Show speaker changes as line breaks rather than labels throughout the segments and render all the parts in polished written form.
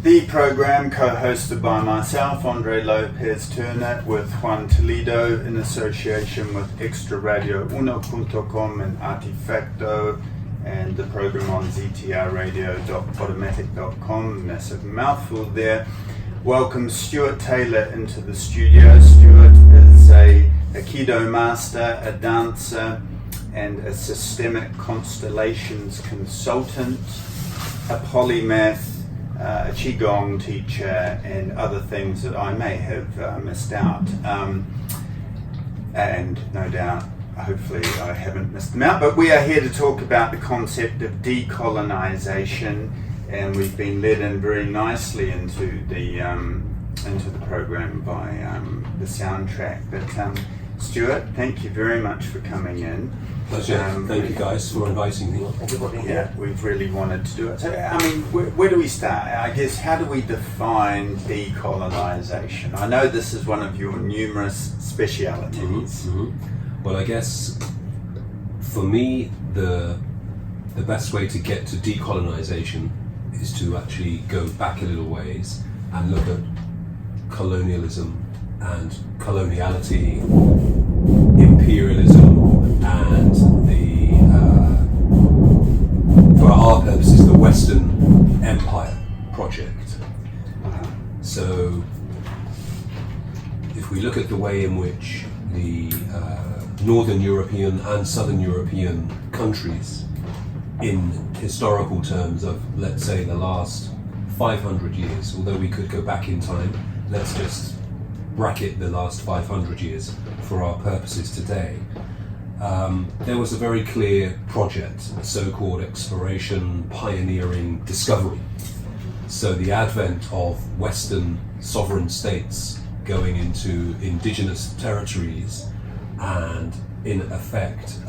The program co-hosted by myself, Andre Lopez Turner, with Juan Toledo in association with Extra Radio Uno.com and Artifacto, and the program on ztrradio.automatic.com. Massive mouthful there. Welcome Stuart Taylor into the studio. Stuart is a Aikido master, a dancer, and a systemic constellations consultant, a polymath, a Qigong teacher, and other things that I may have missed out. And no doubt, hopefully I haven't missed them out. But we are here to talk about the concept of decolonisation, and we've been led in very nicely into the program by the soundtrack. But Stuart, thank you very much for coming in.
Pleasure. Thank you guys for inviting me.
Yeah, we've really wanted to do it. So, I mean, where do we start? I guess, how do we define decolonisation? I know this is one of your numerous specialities.
Well, I guess for me, the best way to get to decolonisation is to actually go back a little ways and look at colonialism and coloniality, imperialism, and for our purposes, the Western Empire project. So, if we look at the way in which the Northern European and Southern European countries, in historical terms of, let's say, the last 500 years, although we could go back in time, let's just bracket the last 500 years for our purposes today. There was a very clear project, so-called exploration, pioneering, discovery. So the advent of Western sovereign states going into indigenous territories and, in effect,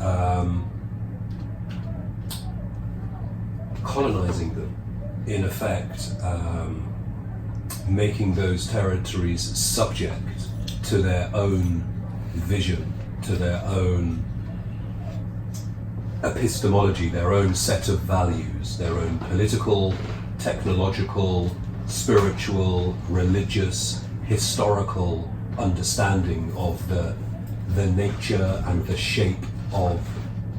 colonizing them, in effect, making those territories subject to their own vision, to their own epistemology, their own set of values, their own political, technological, spiritual, religious, historical understanding of the nature and the shape of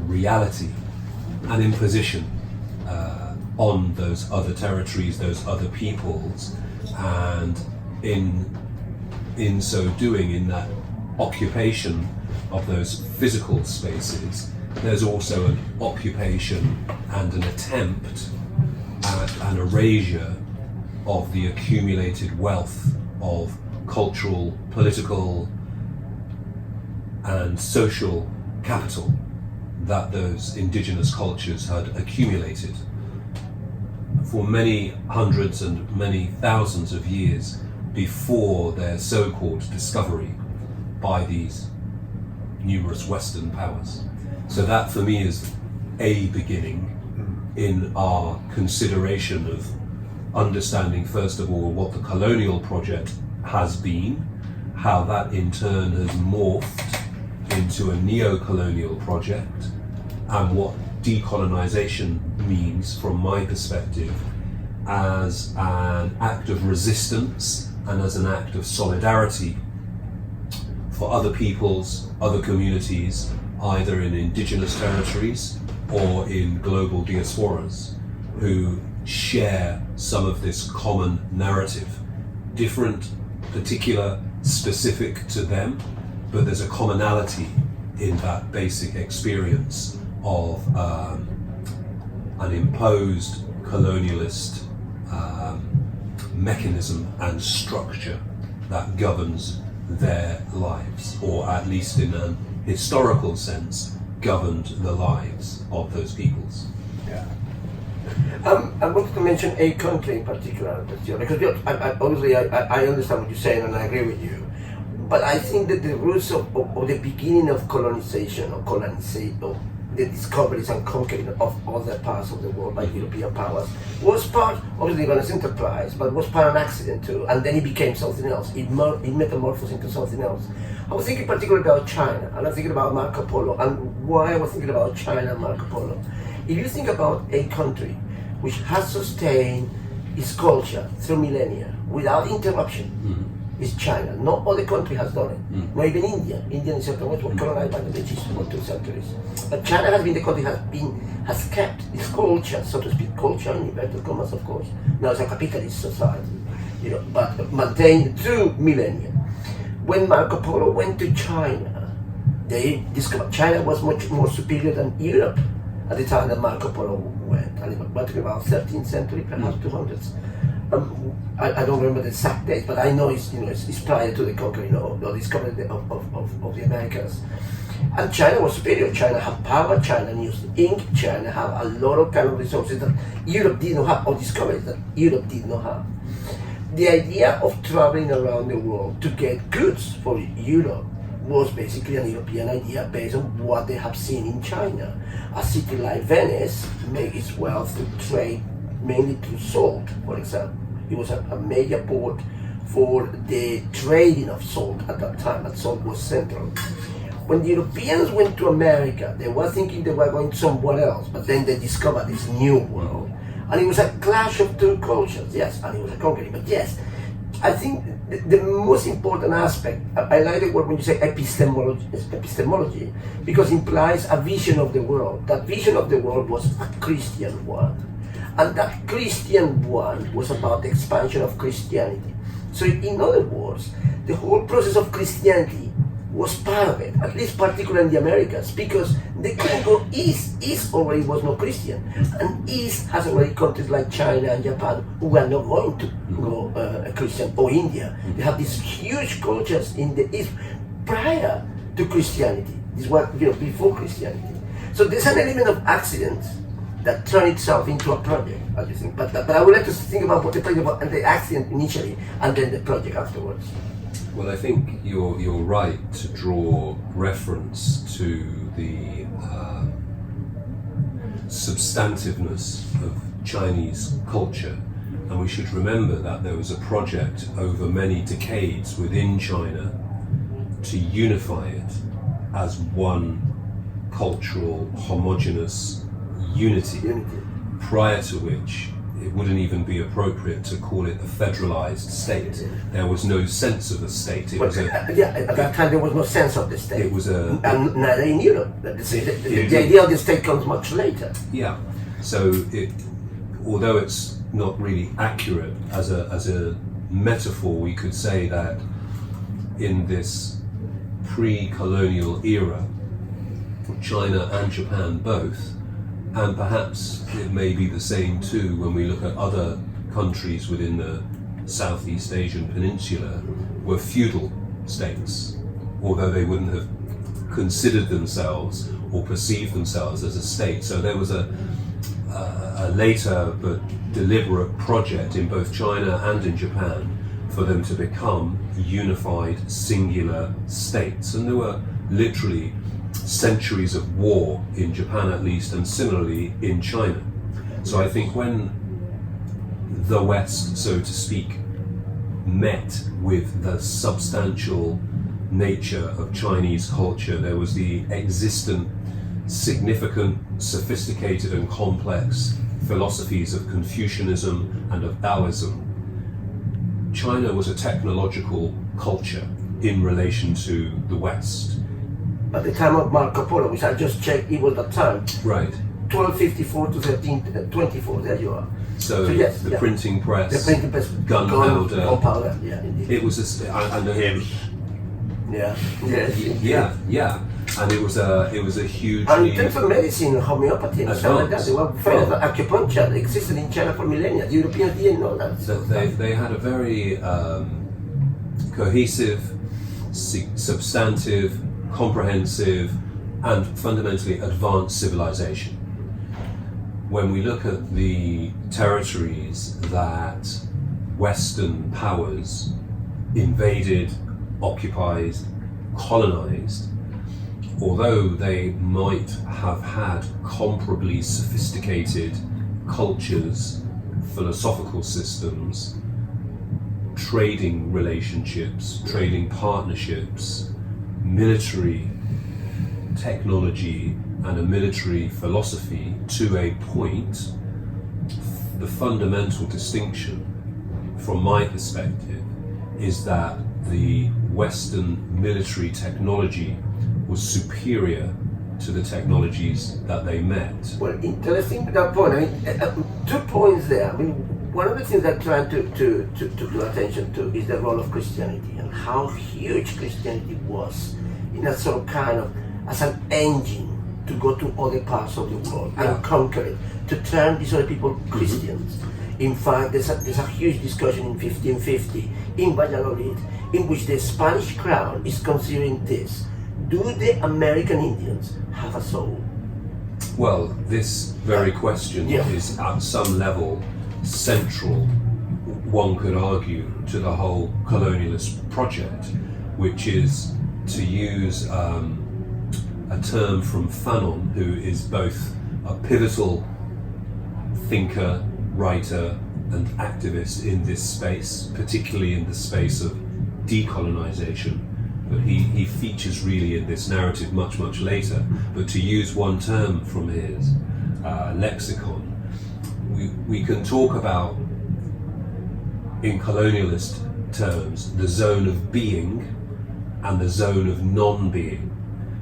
reality, and imposition on those other territories, those other peoples, and in so doing, in that occupation of those physical spaces, there's also an occupation and an attempt at an erasure of the accumulated wealth of cultural, political, and social capital that those indigenous cultures had accumulated for many hundreds and many thousands of years before their so-called discovery by these numerous Western powers. So that for me is a beginning in our consideration of understanding, first of all, what the colonial project has been, how that in turn has morphed into a neo-colonial project, and what decolonisation means from my perspective as an act of resistance and as an act of solidarity for other peoples, other communities, either in indigenous territories or in global diasporas, who share some of this common narrative, different, particular, specific to them, but there's a commonality in that basic experience of an imposed colonialist mechanism and structure that governs their lives, or at least in an historical sense, governed the lives of those peoples.
Yeah. I wanted to mention a country in particular, because obviously I understand what you're saying and I agree with you. But I think that the roots of the beginning of colonization, or the discoveries and conquering of other parts of the world by European powers, was part of the Lebanese enterprise, but was part of an accident too, and then it became something else. It metamorphosed into something else. I was thinking particularly about China, and I was thinking about Marco Polo, and why I was thinking about China and Marco Polo. If you think about a country which has sustained its culture through millennia without interruption is China. No other country has done it. Not even India. India in certain ways was colonized by the British for 2 centuries. But China has been the country has kept its culture, so to speak, culture in inverted commas, of course. Now it's a capitalist society, but maintained through millennia. When Marco Polo went to China, they discovered China was much more superior than Europe at the time that Marco Polo went. And we're talking about 13th century, perhaps 200s. I don't remember the exact date, but I know it's prior to the conquering or discovery of the Americas. And China was superior. China had power, China used ink, China had a lot of kind of resources that Europe did not have, or discoveries that Europe did not have. The idea of traveling around the world to get goods for Europe was basically an European idea based on what they have seen in China. A city like Venice made its wealth to trade mainly through salt, for example. It was a major port for the trading of salt at that time, and salt was central. When the Europeans went to America, they were thinking they were going somewhere else, but then they discovered this new world. And it was a clash of two cultures, yes, and it was a conquering, but yes, I think the most important aspect, I like the word when you say epistemology, because it implies a vision of the world. That vision of the world was a Christian one. And that Christian one was about the expansion of Christianity. So in other words, the whole process of Christianity was part of it, at least particularly in the Americas, because they couldn't go east. East already was not Christian, and east has already countries like China and Japan who were not going to go Christian, or India. They have these huge cultures in the east prior to Christianity. This was before Christianity. So there's an element of accident that turned itself into a project, as you think. But I would like to think about what the project was and the accident initially, and then the project afterwards.
Well, I think you're right to draw reference to the substantiveness of Chinese culture, and we should remember that there was a project over many decades within China to unify it as one cultural homogeneous unity, prior to which it wouldn't even be appropriate to call it a federalized state. There was no sense of a state. It was
at that time there was no sense of the state.
It was a...
And neither in Europe. The idea of the state comes much later.
Yeah. So although it's not really accurate as a metaphor, we could say that in this pre-colonial era, China and Japan both, and perhaps it may be the same too when we look at other countries within the Southeast Asian peninsula, were feudal states, although they wouldn't have considered themselves or perceived themselves as a state. So there was a later but deliberate project in both China and in Japan for them to become unified singular states, and there were literally centuries of war in Japan at least, and similarly in China. So I think when the West, so to speak, met with the substantial nature of Chinese culture, there was the existent, significant, sophisticated and complex philosophies of Confucianism and of Taoism. China was a technological culture in relation to the West.
At the time of Marco Polo, which I just checked, it was that time.
Right.
1254 to 1324, there you are.
So
yes,
the printing press,
the printing press, gunpowder, yeah, indeed.
It was I know him.
Yeah.
And it was a huge.
And in terms of medicine, homeopathy, and stuff like that, they were famous. Acupuncture existed in China for millennia. The Europeans didn't know that.
So they had a very cohesive, substantive, comprehensive, and fundamentally advanced civilization. When we look at the territories that Western powers invaded, occupied, colonized, although they might have had comparably sophisticated cultures, philosophical systems, trading relationships, trading partnerships, military technology and a military philosophy to a point, the fundamental distinction, from my perspective, is that the Western military technology was superior to the technologies that they met.
Well, interesting that point. I mean, 2 points there. I mean, one of the things I'm trying to draw attention to is the role of Christianity and how huge Christianity was in a sort of kind of as an engine to go to other parts of the world and conquer it, to turn these other people Christians. In fact, there's a huge discussion in 1550 in Valladolid in which the Spanish crown is considering this. Do the American Indians have a soul?
Well, this very question is at some level central, one could argue, to the whole colonialist project, which is, to use a term from Fanon, who is both a pivotal thinker, writer and activist in this space, particularly in the space of decolonisation, but he features really in this narrative much later. But to use one term from his lexicon, we can talk about, in colonialist terms, the zone of being and the zone of non-being.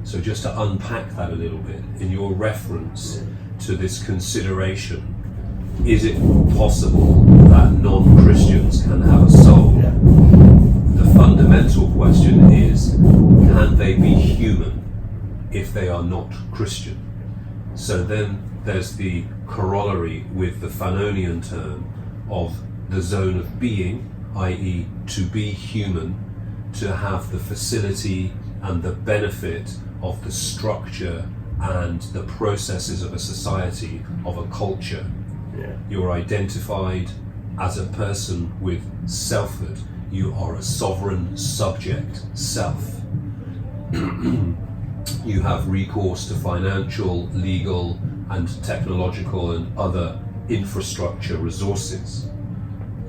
So just to unpack that a little bit, in your reference to this consideration, is it possible that non-Christians can have a soul? The fundamental question is, can they be human if they are not Christian? So then there's the corollary with the Fanonian term of the zone of being, i.e. to be human, to have the facility and the benefit of the structure and the processes of a society, of a culture. You're identified as a person with selfhood. You are a sovereign subject, self. You have recourse to financial, legal, and technological and other infrastructure resources.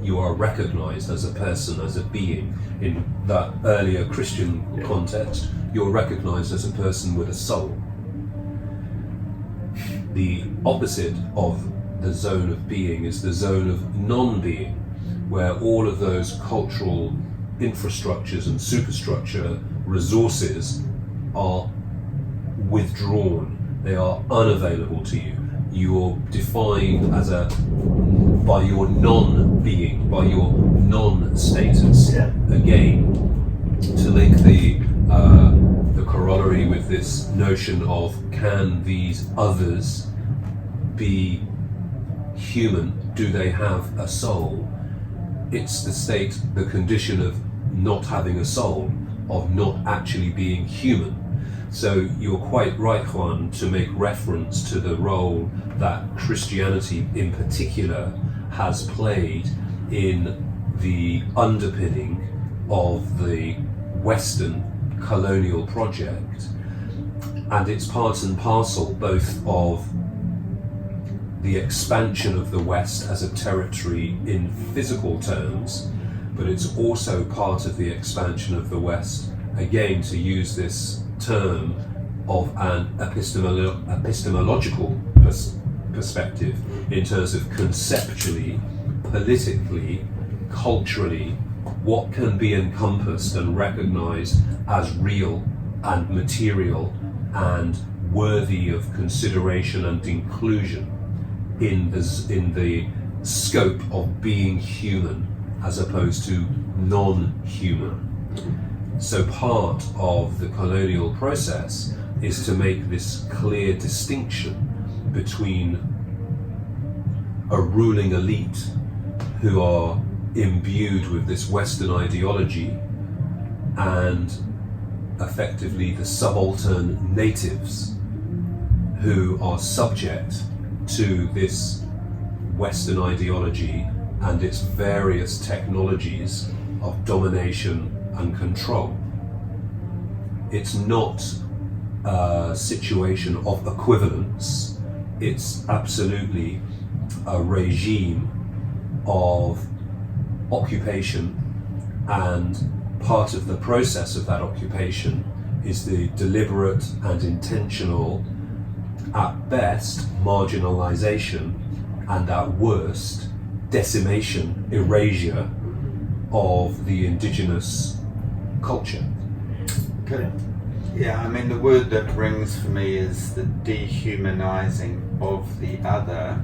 You are recognized as a person, as a being. In that earlier Christian context, you're recognized as a person with a soul. The opposite of the zone of being is the zone of non-being, where all of those cultural infrastructures and superstructure resources are withdrawn. They are unavailable to you. You're defined as by your non-being, by your non-status. Again, to link the corollary with this notion of, can these others be human? Do they have a soul? It's the state, the condition of not having a soul, of not actually being human. So you're quite right, Juan, to make reference to the role that Christianity in particular has played in the underpinning of the Western colonial project. And it's part and parcel both of the expansion of the West as a territory in physical terms, but it's also part of the expansion of the West, again, to use this term of an epistemological perspective, in terms of conceptually, politically, culturally, what can be encompassed and recognized as real and material and worthy of consideration and inclusion in the scope of being human as opposed to non-human. So part of the colonial process is to make this clear distinction between a ruling elite who are imbued with this Western ideology and effectively the subaltern natives who are subject to this Western ideology and its various technologies of domination and control. It's not a situation of equivalence, it's absolutely a regime of occupation, and part of the process of that occupation is the deliberate and intentional, at best, marginalization and at worst, decimation, erasure of the indigenous culture.
Okay. Yeah, I mean, the word that rings for me is the dehumanizing of the other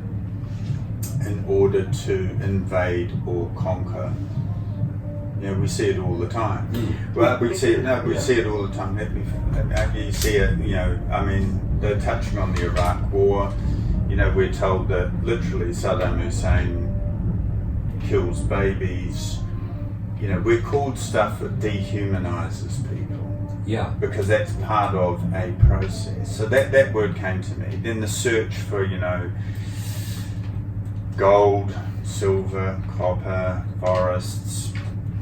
in order to invade or conquer. You know, we see it all the time. Well, we see it. No, we see it all the time. You see it. You know, I mean, they're touching on the Iraq War. You know, we're told that literally Saddam Hussein kills babies. You know, we're called stuff that dehumanizes people.
Yeah.
Because that's part of a process. So that word came to me. Then the search for, you know, gold, silver, copper, forests.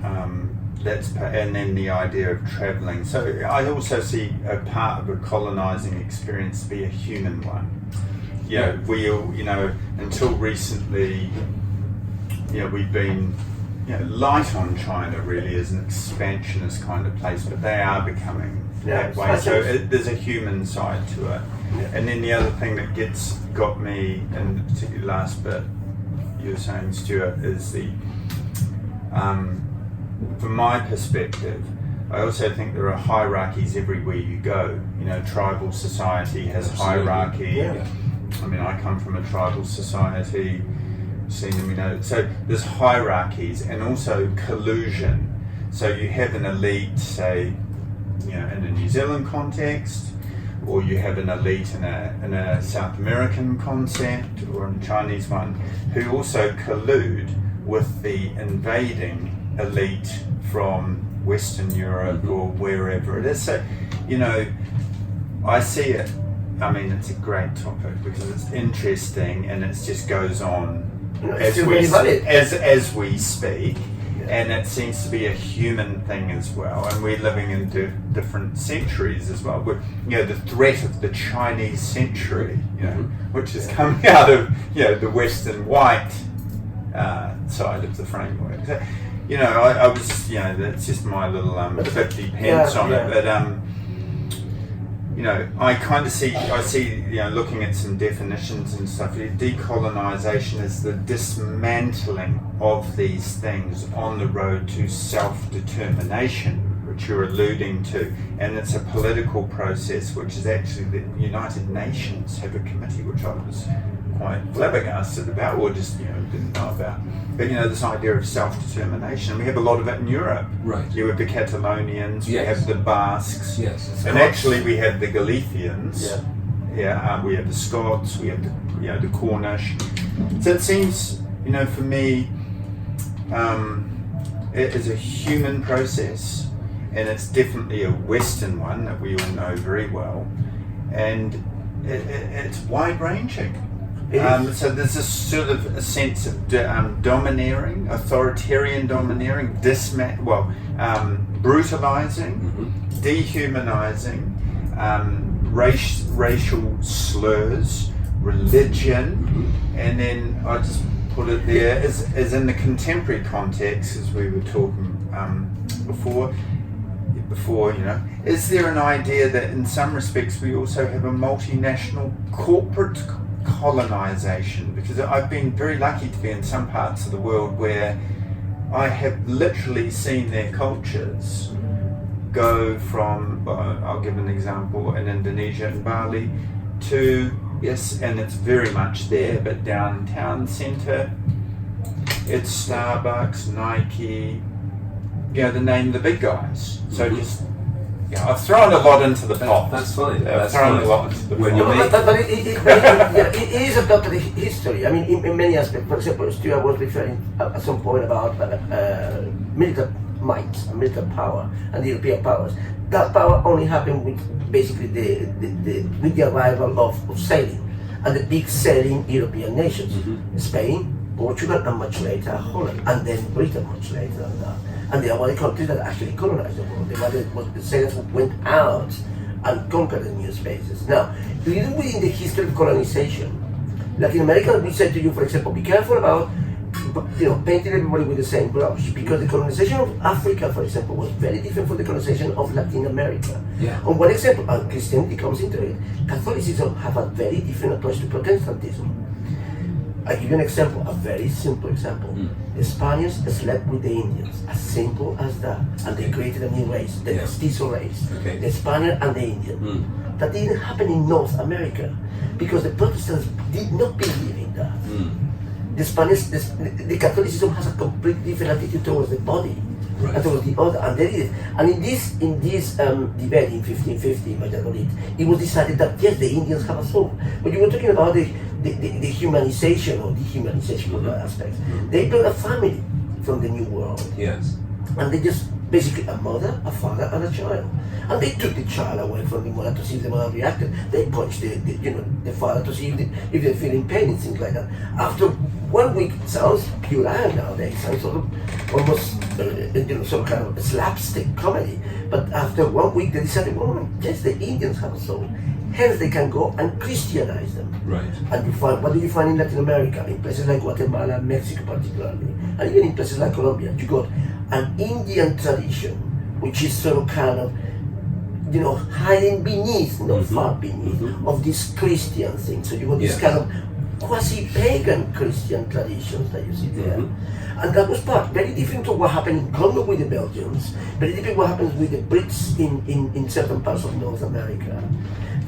And then the idea of travelling. So I also see a part of a colonising experience to be a human one. You know, we all, you know, until recently, you know, we've been, you know, light on China really as an expansionist kind of place, but they are becoming that way. So there's a human side to it. Yeah. And then the other thing that got me, and particularly last bit you were saying, Stuart, is the from my perspective, I also think there are hierarchies everywhere you go. You know, tribal society has hierarchy.
Yeah.
I mean, I come from a tribal society, seen them, you know, so there's hierarchies and also collusion. So you have an elite, say, you know, in a New Zealand context, or you have an elite in a South American concept or a Chinese one, who also collude with the invading elite from Western Europe or wherever it is. So, you know, I see it, I mean, it's a great topic because it's interesting and it just goes on as we speak, and it seems to be a human thing as well, and we're living in different centuries as well. You know, the threat of the Chinese century, you know, which is coming out of, you know, the Western white side of the framework. So, you know, I was, you know, that's just my little 50 pence on it, but you know, I see, you know, looking at some definitions and stuff, decolonisation is the dismantling of these things on the road to self-determination, which you're alluding to, and it's a political process which is actually the United Nations have a committee which I was quite flabbergasted about, or just, you know, didn't know about. But, you know, this idea of self-determination, we have a lot of it in Europe.
Right.
You have the Catalonians, we have the Basques, and actually we have the Galicians. Yeah. We have the Scots, we have the, you know, the Cornish. So it seems, you know, for me, it is a human process, and it's definitely a Western one that we all know very well, and it's wide-ranging. So there's this sort of a sense of domineering, authoritarian domineering, brutalizing, dehumanizing, racial slurs, religion, and then I just put it there as in the contemporary context, as we were talking before, you know, is there an idea that in some respects we also have a multinational corporate colonization? Because I've been very lucky to be in some parts of the world where I have literally seen their cultures go from, I'll give an example, in Indonesia and Bali to, yes, and it's very much there, but downtown centre, it's Starbucks, Nike, you know, the name the big guys. So just, yeah, I've thrown a lot into the pot.
That's fine.
I've thrown a lot into the pot.
But it is about the history. I mean, in many aspects. For example, Stuart was referring at some point about military might, military power, and the European powers. That power only happened with basically with the arrival of sailing, and the big sailing European nations, Spain, Portugal, and much later Holland, and then Britain much later than that. And they are the countries that actually colonized the world. They were the sailors who went out and conquered the new spaces. Now, even within the history of colonization, Latin America, we said to you, for example, be careful about, you know, painting everybody with the same brush, because the colonization of Africa, for example, was very different from the colonization of Latin America.
Yeah.
On one example, and Christianity comes into it, Catholicism have a very different approach to Protestantism. I give you an example, a very simple example. The Spaniards slept with the Indians, as simple as that, and they created a new race, the mestizo race, the Spaniard and the Indian. That didn't happen in North America because the Protestants did not believe in that. The Spanish, the Catholicism has a completely different attitude towards the body.
Right.
And towards the other, and they did it. And in this debate in 1550 in Valladolid, it was decided that yes, the Indians have a soul. But you were talking about the humanization or dehumanization of that aspect. They built a family from the New World.
Yes.
And they just basically a mother, a father, and a child. And they took the child away from the mother to see if the mother reacted. They punched the father to see if they're feeling pain and things like that. After 1 week, it sounds puerile nowadays, sounds sort of almost some kind of slapstick comedy. But after 1 week, they decided, well, yes, the Indians have a soul. Hence, they can go and Christianize them.
Right.
And you find, what do you find in Latin America, in places like Guatemala, Mexico particularly, and even in places like Colombia, you got an Indian tradition, which is sort of kind of, hiding beneath, not far beneath, of this Christian thing. So you got this kind of quasi-pagan Christian traditions that you see there. And that was very different to what happened in Congo with the Belgians, very different what happens with the Brits in certain parts of North America.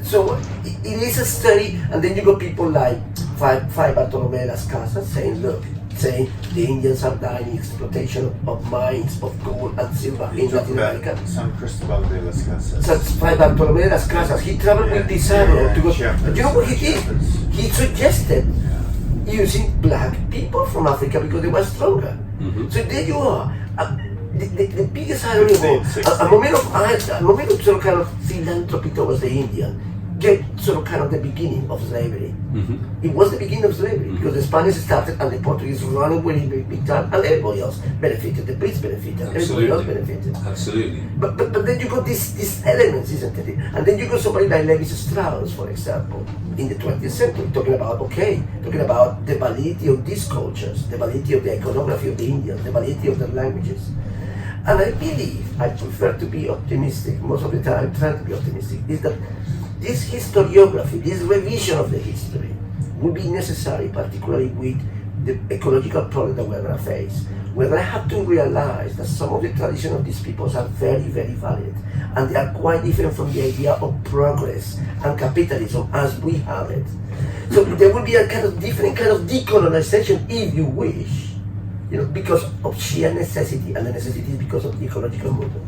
So it is a study, and then you got people like Fray Bartolomé Las Casas saying the Indians are dying in exploitation of mines of gold and silver in Latin America.
San Cristobal de las Casas.
So Fray Bartolomé Las Casas, he traveled with Pizarro to go. But you know what he did? He suggested using black people from Africa because they were stronger. So there you are. The biggest irony of all, a moment of sort of kind of philanthropy towards the Indian, get sort of kind of the beginning of slavery. It was the beginning of slavery because the Spanish started and the Portuguese ran away big time, and everybody else benefited. The Brits benefited, everybody else benefited.
Absolutely.
But then you got these elements, isn't it? And then you got somebody like Levi Strauss, for example, in the 20th century, talking about the validity of these cultures, the validity of the iconography of the Indians, the validity of their languages. And I prefer to be optimistic most of the time, trying to be optimistic, is that this historiography, this revision of the history, will be necessary, particularly with the ecological problem that we're going to face. We're going to have to realize that some of the traditions of these peoples are very, very valid, and they are quite different from the idea of progress and capitalism as we have it. So there will be a kind of different kind of decolonization, if you wish, because of sheer necessity, and the necessity is because of the ecological movement.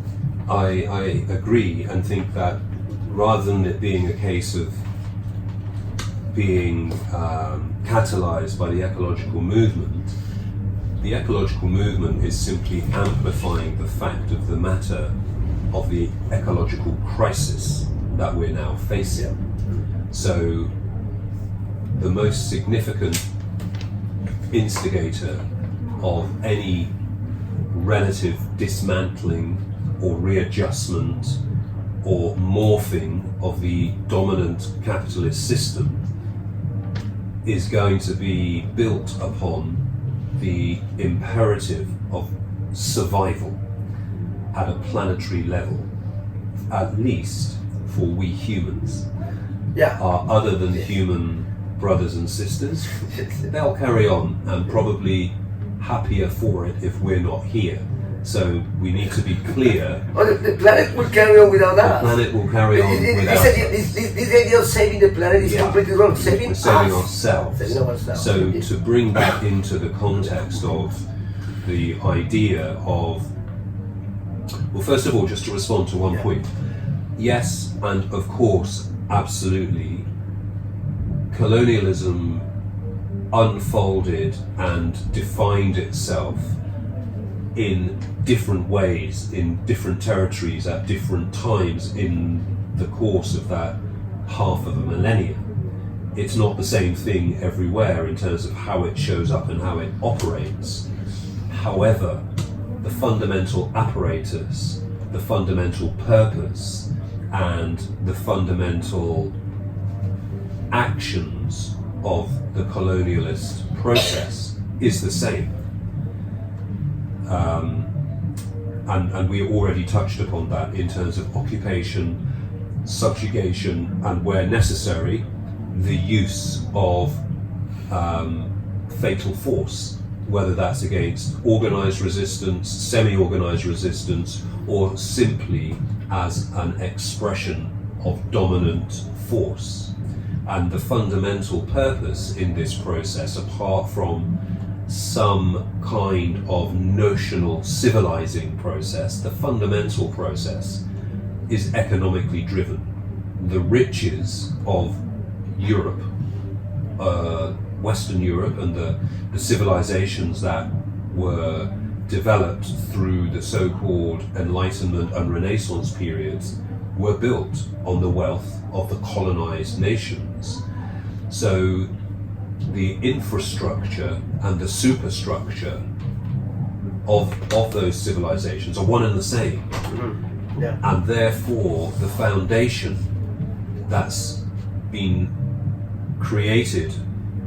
I agree, and think that rather than it being a case of being catalyzed by the ecological movement is simply amplifying the fact of the matter of the ecological crisis that we're now facing. So the most significant instigator of any relative dismantling or readjustment or morphing of the dominant capitalist system is going to be built upon the imperative of survival at a planetary level, at least for we humans. Our other than human brothers and sisters, they'll carry on and probably happier for it if we're not here. So we need to be clear.
The planet will carry on without us.
The planet will carry on without us.
This idea of saving the planet is completely wrong. Saving
ourselves.
Saving ourselves.
So to bring that into the context of the idea of, well, first of all, just to respond to one point. Yes, and of course, absolutely, colonialism unfolded and defined itself in different ways, in different territories, at different times in the course of that half of a millennium. It's not the same thing everywhere in terms of how it shows up and how it operates. However, the fundamental apparatus, the fundamental purpose, and the fundamental actions of the colonialist process is the same. And we already touched upon that in terms of occupation, subjugation, and where necessary, the use of fatal force, whether that's against organized resistance, semi-organized resistance, or simply as an expression of dominant force. And the fundamental purpose in this process, apart from some kind of notional civilizing process, the fundamental process is economically driven. The riches of Europe, Western Europe, and the civilizations that were developed through the so-called Enlightenment and Renaissance periods were built on the wealth of the colonized nations. So the infrastructure and the superstructure of those civilizations are one and the same.
Mm-hmm. Yeah.
And therefore the foundation that's been created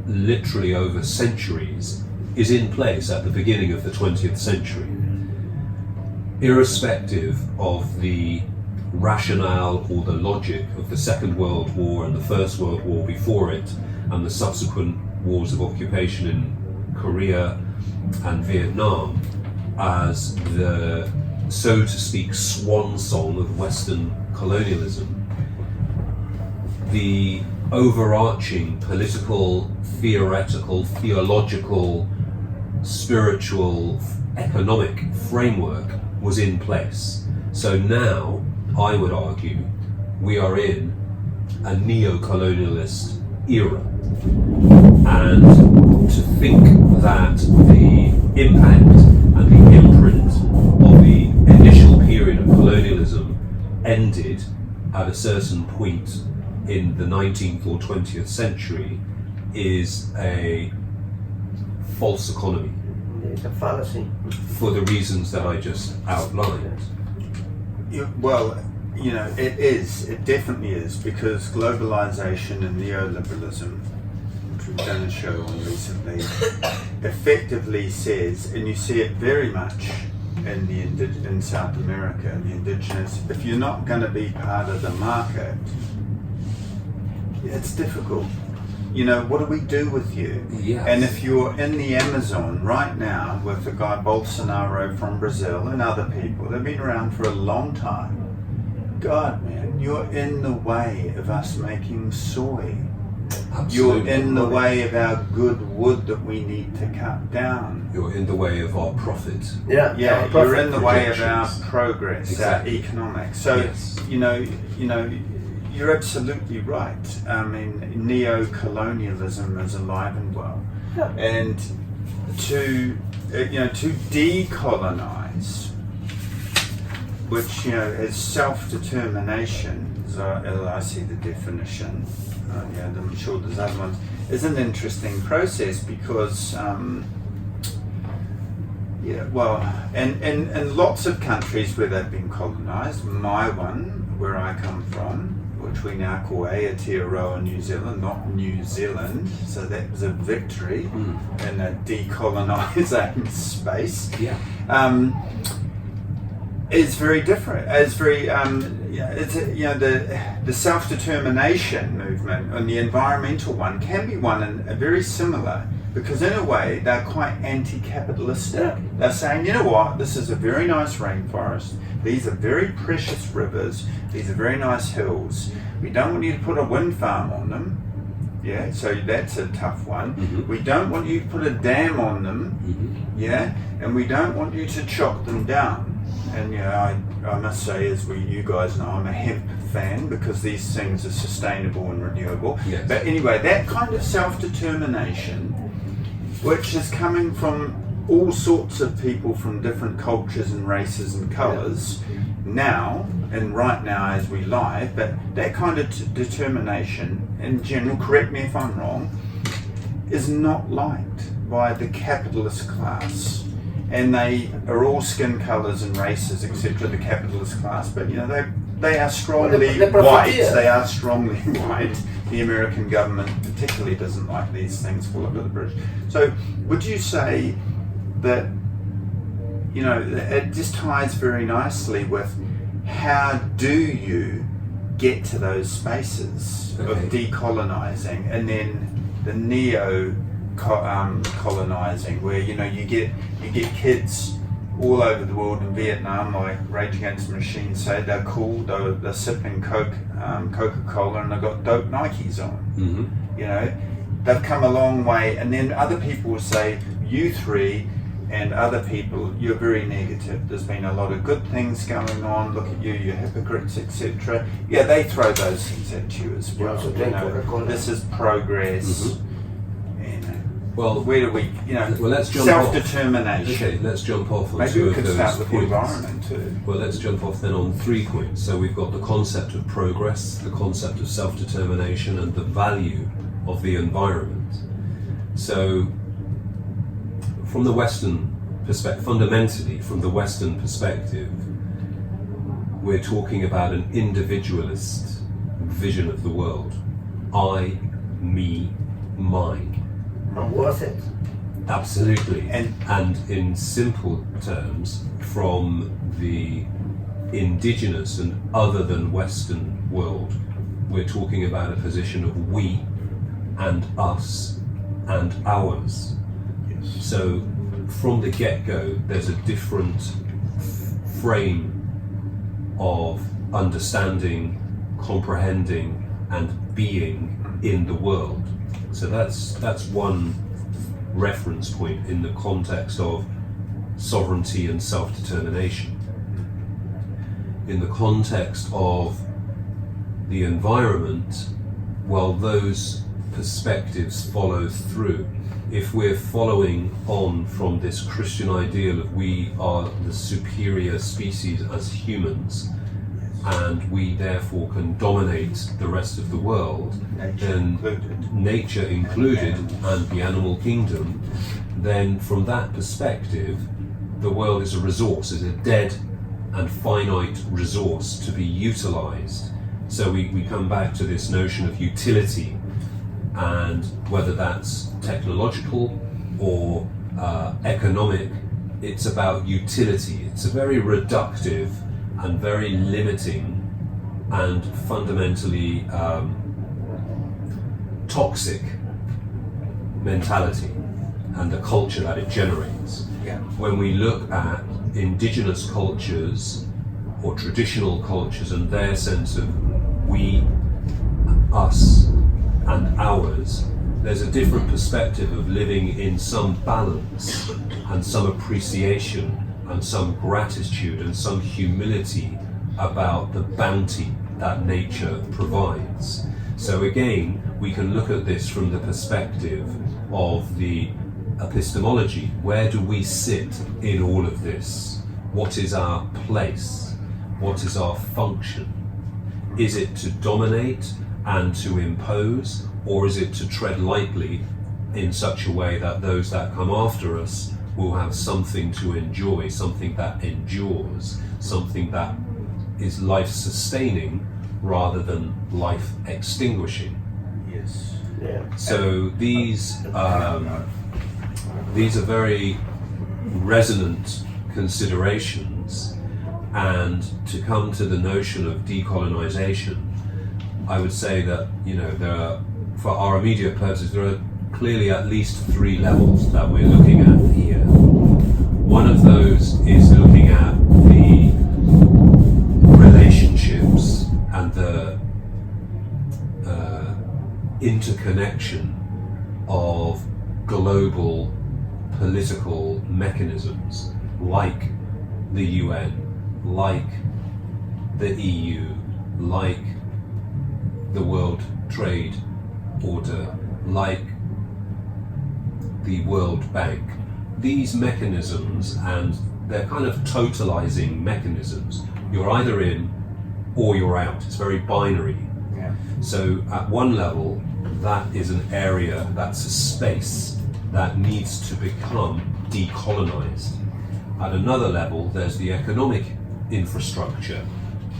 literally over centuries is in place at the beginning of the 20th century, irrespective of the rationale or the logic of the Second World War and the First World War before it, and the subsequent wars of occupation in Korea and Vietnam as the, so to speak, swan song of Western colonialism. The overarching political, theoretical, theological, spiritual, economic framework was in place. So now, I would argue, we are in a neo-colonialist era. And to think that the impact and the imprint of the initial period of colonialism ended at a certain point in the 19th or 20th century is a false economy.
It's a fallacy.
For the reasons that I just outlined.
Well, you know, it definitely is, because globalization and neoliberalism, which we've done a show on recently, effectively says, and you see it very much in South America, the indigenous, if you're not going to be part of the market, it's difficult. You know, what do we do with you?
Yes.
And if you're in the Amazon right now with the guy Bolsonaro from Brazil and other people, they've been around for a long time. God, man, you're in the way of us making soy.
Absolutely.
You're in the way of our good wood that we need to cut down.
You're in the way of our profit.
Yeah, you're in the way of our
projections.
progress,
Exactly.
our economics. So,
Yes.
you know, you're absolutely right. I mean, neo-colonialism is alive and well,
Yeah.
and to decolonize, which is self-determination, as I see the definition. I'm sure there's other ones. Is an interesting process because. In lots of countries where they've been colonised, my one, where I come from, which we now call Aotearoa, New Zealand, not New Zealand, so that was a victory in a decolonising space.
Yeah.
Is very different. It's very, the self-determination movement and the environmental one can be one and very similar. Because in a way, they're quite anti-capitalistic.
Yeah.
They're saying, you know what, this is a very nice rainforest. These are very precious rivers. These are very nice hills. We don't want you to put a wind farm on them. Yeah, so that's a tough one.
Mm-hmm.
We don't want you to put a dam on them.
Mm-hmm.
Yeah, and we don't want you to chop them down. And I must say, as you guys know, I'm a hemp fan because these things are sustainable and renewable.
Yes.
But anyway, that kind of self-determination, which is coming from all sorts of people from different cultures and races and colours now, and right now as we live, but that kind of determination in general, correct me if I'm wrong, is not liked by the capitalist class. And they are all skin colours and races, etc., the capitalist class, but they are strongly white. They are strongly white. The American government particularly doesn't like these things fall over the bridge. So would you say that, it just ties very nicely with how do you get to those spaces of decolonising, and then the colonizing, where you get kids all over the world in Vietnam, like Rage Against the Machine say they're cool, they're sipping Coca-Cola and they've got dope Nikes on.
Mm-hmm.
They've come a long way, and then other people will say, you three and other people, you're very negative. There's been a lot of good things going on. Look at you, you're hypocrites, etc. Yeah, they throw those things at you as well. This is progress.
Mm-hmm.
Well, where do we,
let's jump
self-determination.
Okay, let's jump off on
Maybe
two
we
of
could
those
start with the
points.
environment too.
Well, let's jump off then on 3 points. So we've got the concept of progress, the concept of self-determination, and the value of the environment. So, from the Western perspective, fundamentally, from the Western perspective, we're talking about an individualist vision of the world. I, me, mine.
And worth it.
Absolutely. And in simple terms, from the indigenous and other than Western world, we're talking about a position of we and us and ours.
Yes.
So from the get-go, there's a different frame of understanding, comprehending, and being in the world. So that's one reference point in the context of sovereignty and self-determination. In the context of the environment, well, those perspectives follow through. If we're following on from this Christian ideal of we are the superior species as humans, and we therefore can dominate the rest of the world, nature included, and the animal kingdom, then from that perspective, the world is a resource, is a dead and finite resource to be utilized. So we come back to this notion of utility, and whether that's technological or economic, it's about utility. It's a very reductive and very limiting and fundamentally toxic mentality and the culture that it generates.
Yeah.
When we look at indigenous cultures or traditional cultures and their sense of we, us, and ours, there's a different perspective of living in some balance and some appreciation and some gratitude and some humility about the bounty that nature provides. So again, we can look at this from the perspective of the epistemology. Where do we sit in all of this? What is our place? What is our function? Is it to dominate and to impose, or is it to tread lightly in such a way that those that come after us will have something to enjoy, something that endures, something that is life-sustaining rather than life-extinguishing?
Yes.
Yeah.
So these are very resonant considerations, and to come to the notion of decolonisation, I would say that there are, for our immediate purposes, there are clearly at least 3 levels that we're looking at here. One of those is looking at the relationships and the interconnection of global political mechanisms like the UN, like the EU, like the World Trade Order, like the World Bank. These mechanisms, and they're kind of totalizing mechanisms. You're either in or you're out. It's very binary.
Yeah.
So at one level, that is an area, that's a space that needs to become decolonized. At another level, there's the economic infrastructure,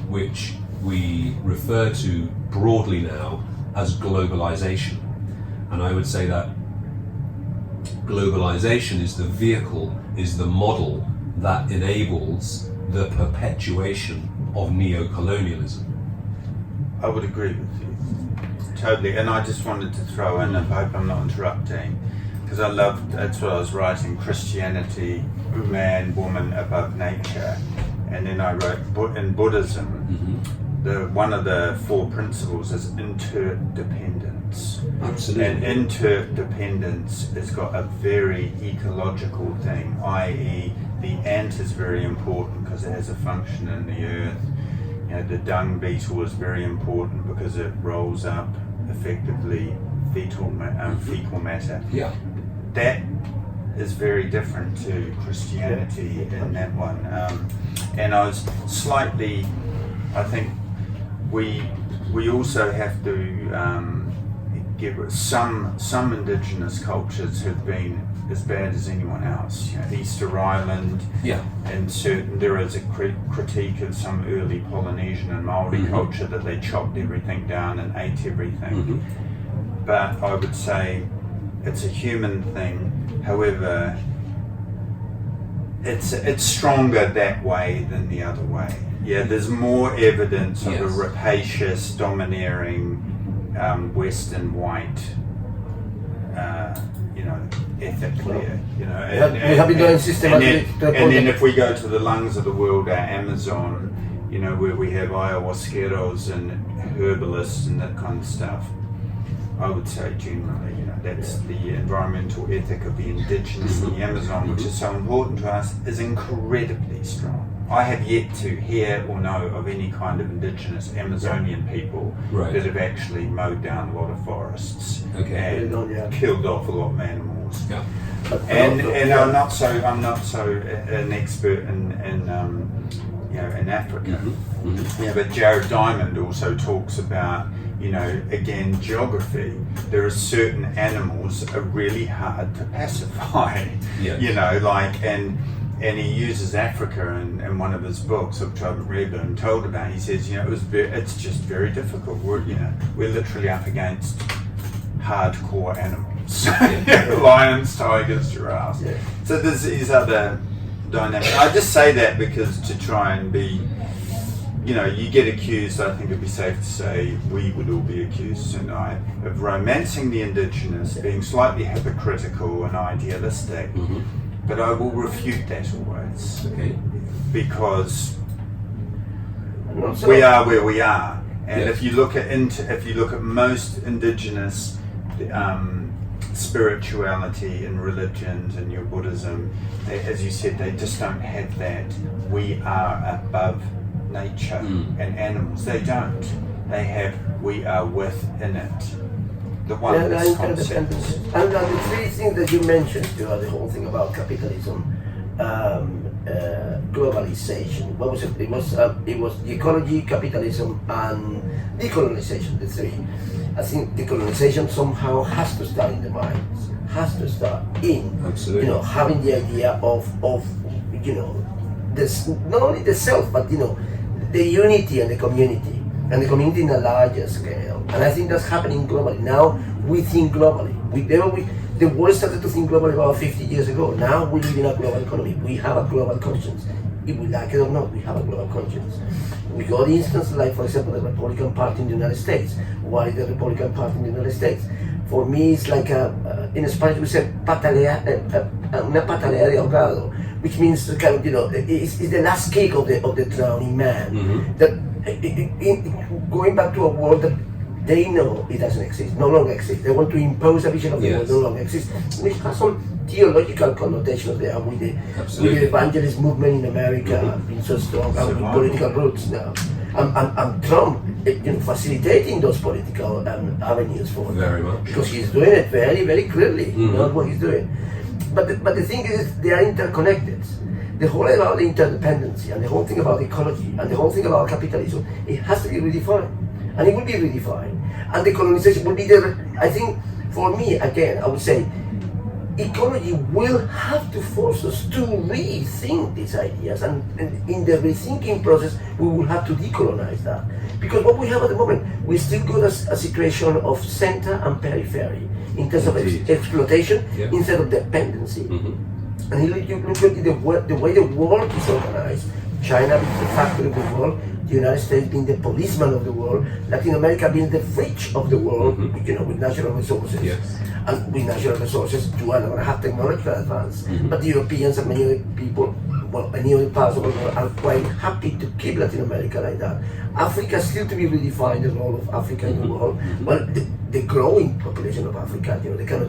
which we refer to broadly now as globalization. And I would say that globalization is the vehicle, is the model that enables the perpetuation of neo-colonialism.
I would agree with you, totally. And I just wanted to throw in, I hope I'm not interrupting, because I loved, that's what I was writing, Christianity, man, woman above nature. And then I wrote, in Buddhism, one of the 4 principles is interdependence.
Absolutely.
And interdependence has got a very ecological thing, i.e. the ant is very important because it has a function in the earth. You know, the dung beetle is very important because it rolls up effectively fecal matter.
Yeah.
That is very different to Christianity in that one. And I was slightly, I think we also have to get some indigenous cultures have been as bad as anyone else. You know, Easter Island, and there is a critique of some early Polynesian and Maori culture that they chopped everything down and ate everything. But I would say it's a human thing. However, it's stronger that way than the other way. Yeah, there's more evidence of a rapacious, domineering, Western white, ethic there. You know,
we have been doing systematic.
And then if we go to the lungs of the world, our Amazon, you know, where we have ayahuasqueros and herbalists and that kind of stuff, I would say generally, you know, that's the environmental ethic of the indigenous in the Amazon, which is so important to us, is incredibly strong. I have yet to hear or know of any kind of indigenous Amazonian people that have actually mowed down a lot of forests and killed off a lot of animals.
Yeah.
And I'm not so an expert in Africa. Yeah, but Jared Diamond also talks about, you know, again, geography. There are certain animals that are really hard to pacify. You know, like and he uses Africa in one of his books, which I haven't read but I'm told about. He says, you know, it's just very difficult. We're literally up against hardcore animals, lions, tigers, giraffes. So there's these other dynamics. I just say that because to try and be, you know, you get accused, I think it'd be safe to say we would all be accused tonight of romancing the indigenous, being slightly hypocritical and idealistic. But I will refute that always, because we are where we are, and if you look at most indigenous spirituality and religions and your Buddhism, as you said, they just don't have that. We are above nature and animals. They don't. They have we are within it. The oneness concept.
And the 3 things that you mentioned, the whole thing about capitalism, globalization. What was it? It was the ecology, capitalism, and decolonization. The 3. I think decolonization somehow has to start in the minds. Has to start in having the idea of this, not only the self, but the unity and the community in a larger scale. And I think that's happening globally. Now we think globally. The world started to think globally about 50 years ago. Now we live in a global economy. We have a global conscience. If we like it or not, we have a global conscience. We got instances like, for example, the Republican Party in the United States. Why the Republican Party in the United States? For me, it's like in Spanish we say una patalea de ahogado, which means kind of, it's the last kick of the drowning man. That going back to a world that they know it doesn't exist, no longer exists. They want to impose a vision of the world no longer exists, which has some theological connotations there with the evangelist movement in America being so strong and with political roots now. And Trump, facilitating those political avenues for them, because he's doing it very, very clearly. You know what he's doing. But the thing is, they are interconnected. The whole about the interdependency and the whole thing about ecology and the whole thing about capitalism, it has to be redefined, and it will be redefined. And the colonization will be there. I think, for me, again, I would say, ecology will have to force us to rethink these ideas, and in the rethinking process we will have to decolonize that, because what we have at the moment, we still got a situation of center and periphery in terms of exploitation instead of dependency. And you look at the way the world is organized, China being the factory of the world, the United States being the policeman of the world, Latin America being the fridge of the world, with natural resources.
Yes.
And with natural resources, you are not going to have technological advance. But the Europeans and many other people, many other parts of the world are quite happy to keep Latin America like that. Africa still to be redefined, the role of Africa in the world. Well, the growing population of Africa, the kind of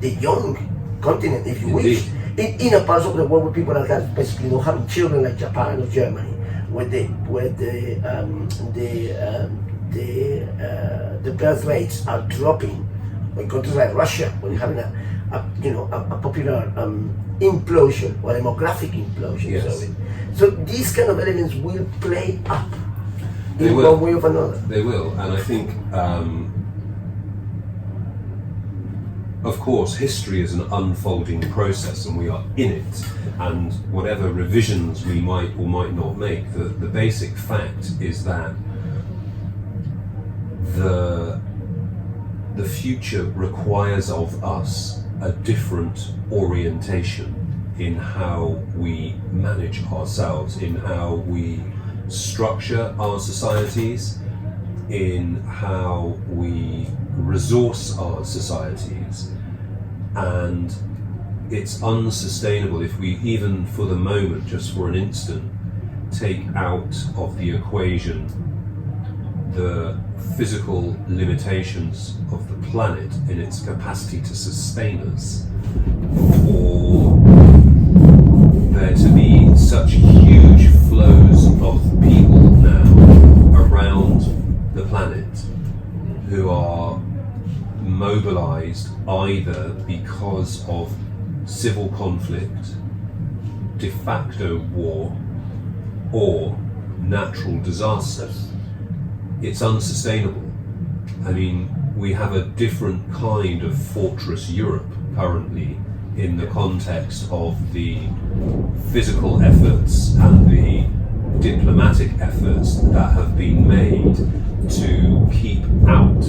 the young continent, if you wish, in a part of the world where people are basically not having children like Japan or Germany, where the birth rates are dropping. In countries like Russia, when you're having a popular implosion or demographic implosion.
Yes.
So these kind of elements will play up
They
in
will.
one way or another.
They will, and I think, of course, history is an unfolding process, and we are in it. And whatever revisions we might or might not make, the basic fact is that the future requires of us a different orientation in how we manage ourselves, in how we structure our societies, in how we resource our societies. And it's unsustainable if we, even for the moment, just for an instant, take out of the equation the physical limitations of the planet in its capacity to sustain us, for there to be such huge flows of people now around the planet who are mobilized either because of civil conflict, de facto war, or natural disasters. It's unsustainable. I mean, we have a different kind of fortress Europe currently in the context of the physical efforts and the diplomatic efforts that have been made to keep out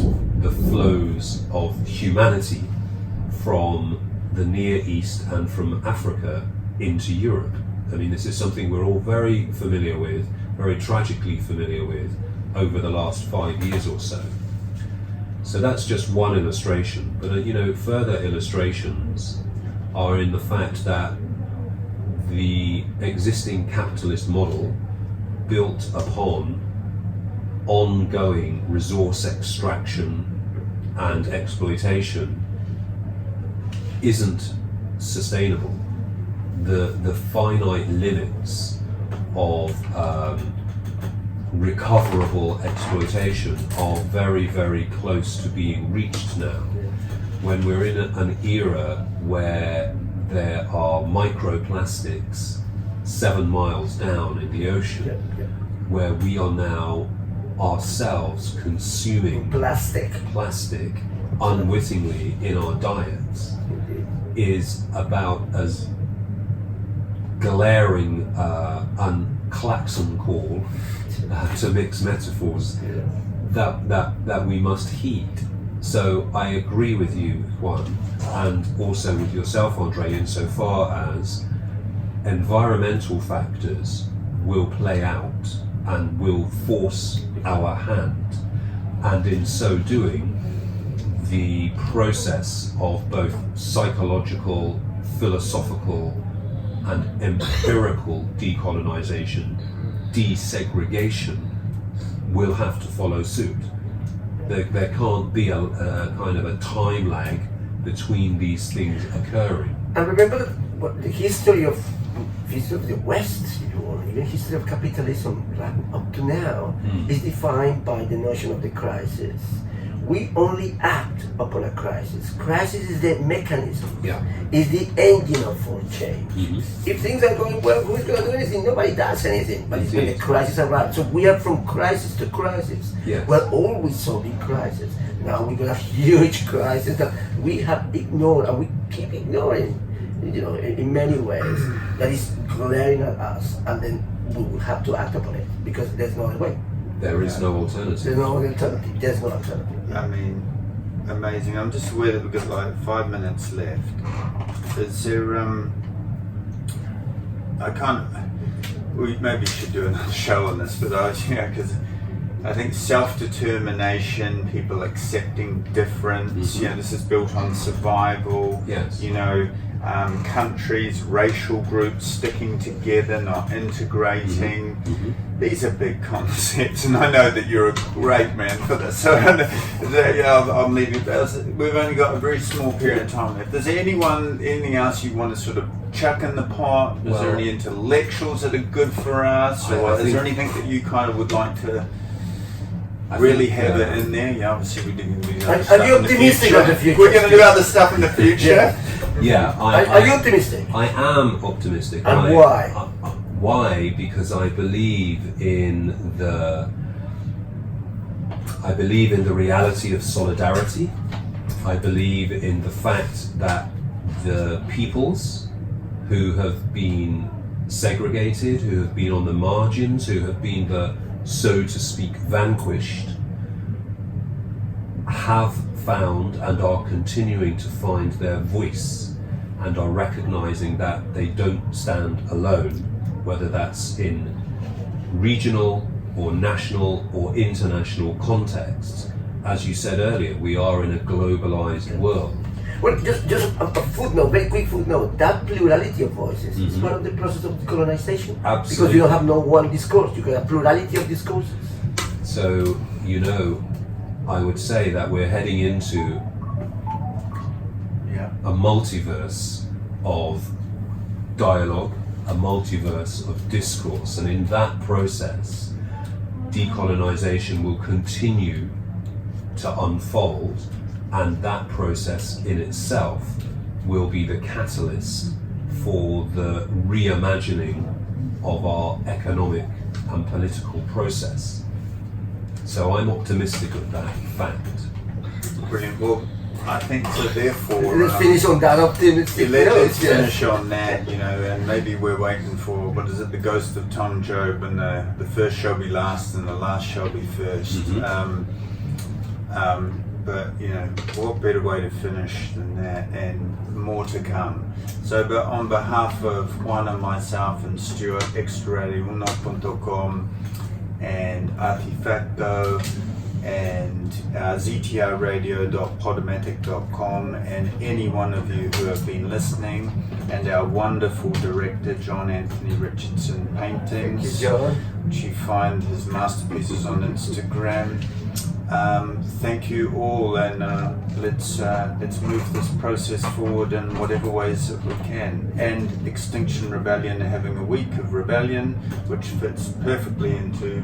the flows of humanity from the Near East and from Africa into Europe. I mean, this is something we're all very familiar with, very tragically familiar with, over the last 5 years or so. So that's just one illustration, but further illustrations are in the fact that the existing capitalist model, built upon ongoing resource extraction and exploitation, isn't sustainable. The finite limits of recoverable exploitation are very, very close to being reached now, when we're in an era where there are microplastics 7 miles down in the ocean, where we are now ourselves consuming plastic unwittingly in our diets, is about as glaring an klaxon call, to mix metaphors, that we must heed. So I agree with you, Juan, and also with yourself, Andre, insofar as environmental factors will play out and will force our hand, and in so doing, the process of both psychological, philosophical, and empirical decolonisation, desegregation, will have to follow suit. There can't be a kind of a time lag between these things occurring.
And remember the history of the West, if you want, even history of capitalism up to now, is defined by the notion of the crisis. We only act upon a crisis. Crisis is the mechanism, is the engine of for change. If things are going well, who's going to do anything? Nobody does anything, but it's when the crisis arrives. So we are from crisis to crisis. We're always solving crisis. Now we got a huge crisis that we have ignored, and we keep ignoring, in many ways, that is glaring at us, and then we will have to act upon it, because there's no other way.
There is no alternative.
There's no alternative. There's no alternative.
I mean, amazing. I'm just aware that we've got like 5 minutes left. Is there, we maybe should do another show on this, but because I think self-determination, people accepting difference, this is built on survival.
Yes.
Countries, racial groups sticking together, not integrating. These are big concepts, and I know that you're a great man for this. So I'm leaving. We've only got a very small period of time left. Is there anything else you want to sort of chuck in the pot? Is there any intellectuals that are good for us, or is there anything that you kind of would like to really have it in there? Yeah, obviously we're going to do other stuff.
Are you optimistic of the future?
We're going to do other stuff in the future.
Yeah.
Are you optimistic?
I am optimistic.
And why?
Why? Because I believe in the reality of solidarity. I believe in the fact that the peoples who have been segregated, who have been on the margins, who have been the, so to speak, vanquished, have found and are continuing to find their voice and are recognizing that they don't stand alone, whether that's in regional or national or international contexts. As you said earlier, we are in a globalized world.
Well, just a footnote, very quick footnote. That plurality of voices is part of the process of decolonization.
Absolutely.
Because you don't have no one discourse, you have a plurality of discourses.
So, I would say that we're heading into a multiverse of dialogue, a multiverse of discourse, and in that process, decolonization will continue to unfold, and that process in itself will be the catalyst for the reimagining of our economic and political process. So I'm optimistic of that fact.
Brilliant. Well, I think so. Therefore,
let's finish on that optimistic note.
Let's finish on that, and maybe we're waiting for the ghost of Tom Job, and the first shall be last, and the last shall be first. But what better way to finish than that, and more to come. So, but on behalf of Juan and myself and Stuart, extraradiuno.com and Artifacto and ztrradio.podomatic.com, and any one of you who have been listening, and our wonderful director John Anthony Richardson Paintings,
Thank you, John.
which you find his masterpieces on Instagram. Thank you all, and let's move this process forward in whatever ways that we can. And Extinction Rebellion are having a week of rebellion, which fits perfectly into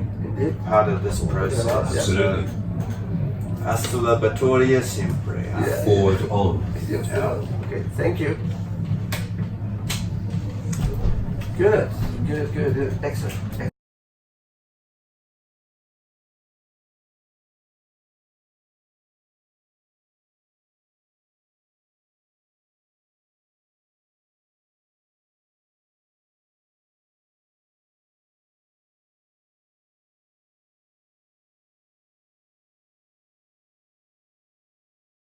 part of this process.
Absolutely.
Hasta la batteria siempre.
Forward on.
Okay, thank you. Good. Excellent.